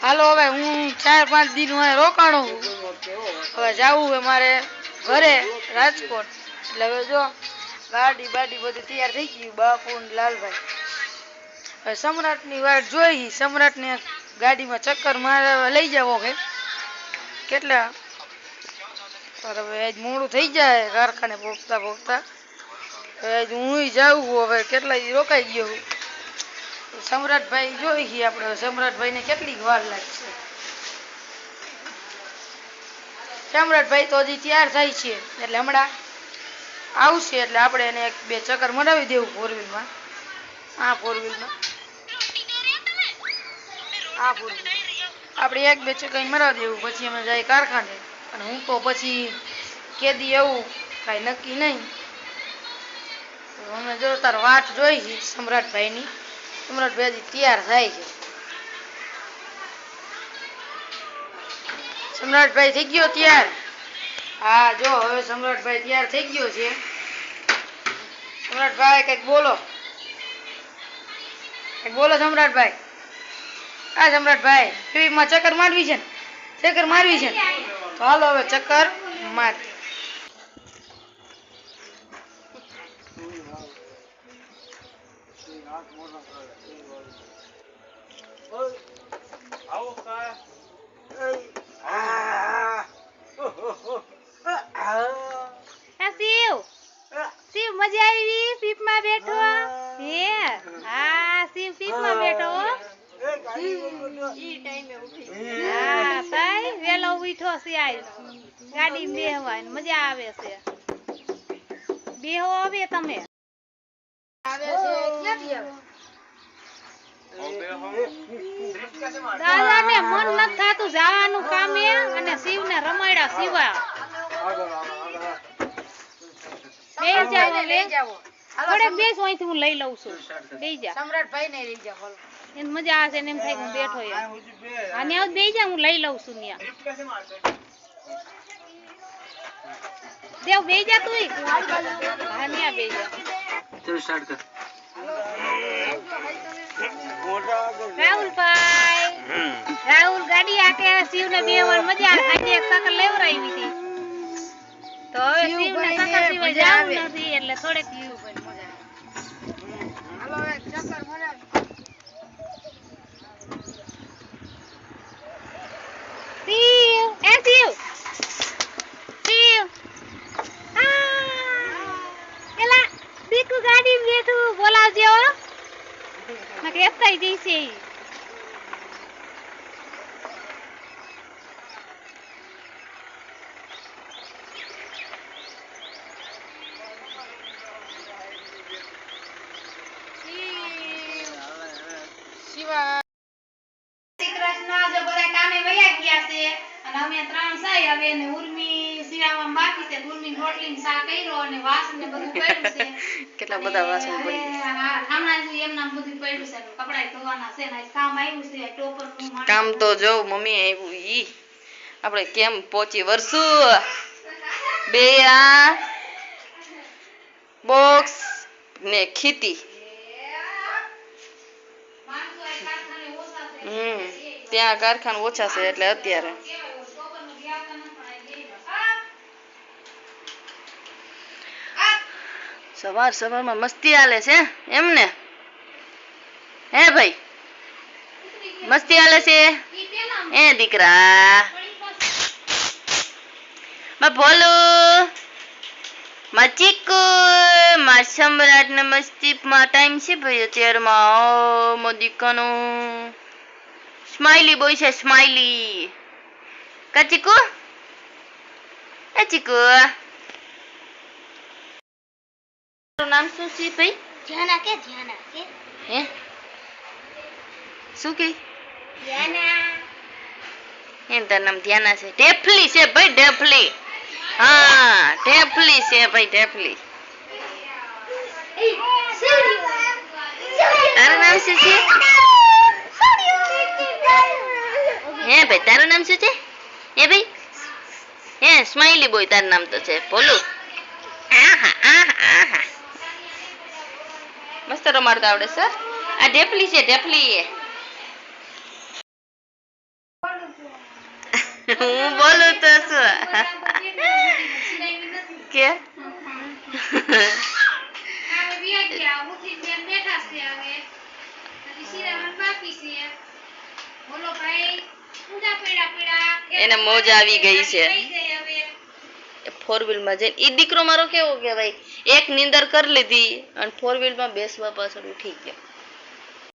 હાલો હવે હું 4-5 દિન રોકાણો હવે જાવું હે મારે ઘરે રાજકોટ એટલે હવે જો ગાડી બાડી બધું તૈયાર થઈ ગયું બાપુ ને લાલભાઈ હવે સમ્રાટની વાટ જોઈ સમ્રાટને ગાડીમાં ચક્કર મારવા લઈ જાવો હે કેટલા હવે આજ મોડું થઈ જાય કારખાને પહોંચતા પહોંચતા આજ હું જાઉં હવે કેટલા રોકાઈ ગયો સમ્રાટભાઈ જોઈ છીએ આપણે સમ્રાટભાઈને કેટલી વાર લાગશે સમ્રાટભાઈ તો હજી તૈયાર થાય છે એટલે હમણાં આવશે એટલે આપણે એને 1-2 ચક્કર મરાવી દેવું ફોર વ્હીલમાં આ ફોર વ્હીલમાં આ ફોર વ્હીલ આપણે 1-2 ચક્કર મરાવી દેવું પછી અમે જાય કારખાને અને હું તો પછી કેદી આવું કાંઈ નક્કી નહીં અમે જો તાર વાટ જોઈ છે સમ્રાટભાઈની સમ્રાટભાઈ હજી તૈયાર થાય છે સમ્રાટભાઈ થઈ ગયો તૈયાર હા જો હવે સમ્રાટભાઈ તૈયાર થઈ ગયો છે સમ્રાટભાઈ કંઈક બોલો સમ્રાટભાઈ આ સમ્રાટભાઈ ટીવીમાં ચક્કર મારવી છે તો હાલો હવે ચક્કર માર શિવ મજા આવી પીપમાં બેઠો હે હા શિવ પીપમાં બેઠો હા તાઈ વેલો ઉઠો છે આજ ગાડી બેહવાની મજા આવે છે બેહો હવે તમે આવે છે ક્યાંથી આવે દાદાને મન નથી થાતું જવાનું કામે અને શિવને રમાડ્યા સિવા લઈ જાવો થોડેક બેસ અહીંથી હું લઈ લઉં છું બેસી જા સમ્રાટભાઈ ને લઈ જાવ એને મજા આવે છે ને એમ થાય હું બેઠો યાર આને આવ બેસી જા હું લઈ લઉં છું ન્યા દેવ બેસી જા તું હા ન્યા બેસી જા ચલો સ્ટાર્ટ કર રાહુલ ગાડી આકે શિવને બેહવાની મજા આવે આજે એક સકલ લેવરાવી હતી તો હવે શિવને સકલ સિવાય જાવું નથી એટલે થોડેક હાલો હવે ચક્કર મરાવી શિવ એલા દીકુ ગાડી બેઠું બોલાવજે હો નકે એપતાઈ જઈશે અમે 3 સાઈ હવે ને ઉર્મી સિયામાં બાકી છે ઉર્મી રોટલી ને શાક કર્યો અને વાસણ ને બધું પડ્યું છે કેટલા બધા વાસણ પડી ગયા હા હમણાં જ એમ નામ બધું પડ્યું છે કપડા ધોવાના છે ને કામ આવ્યું છે ટોપર નું કામ તો જો મમ્મી આવ્યું ઈ આપણે કેમ પહોંચી વરસુ બે આ બોક્સ ને ખીતી ત્યાં કારખાના ઓછા છે એટલે અત્યારે સવાર સવારમાં મસ્તી હાલે છે એમ ને હે ભાઈ મસ્તી હાલે છે એ દીકરા માં બોલો માં ચીકુ માં સમ્રાટ ને મસ્તી માં ટાઈમ છે ભાઈ અત્યારમાં મો દીકનો સ્માઈલી બોય છે સ્માઈલી કા ચીકુ એ ચીકુ નામ શું છે ભાઈ ધ્યાના કે હે શું કે ધ્યાના એમ તાર નામ ધ્યાના છે ઢેફલી છે ભાઈ ઢેફલી હા ઢેફલી છે ભાઈ ઢેફલી તારું નામ શું છે હે ભાઈ તારું નામ શું છે હે ભાઈ હે સ્માઈલી બોય તારું નામ તો છે બોલું આહા આહા આહા મસ્ત રમાડતા આવડે સર આ ઢેફલી છે ઢેફલી હું બોલું તો શું કે એને મોજ આવી ગઈ છે 4 વ્હીલ માં જઈને. ઈ દીકરો મારો કેવો કે ભાઈ એક નીંદર કરી લીધી અને 4 વ્હીલ માં બેસવા પાછળ ઉઠી ગયો.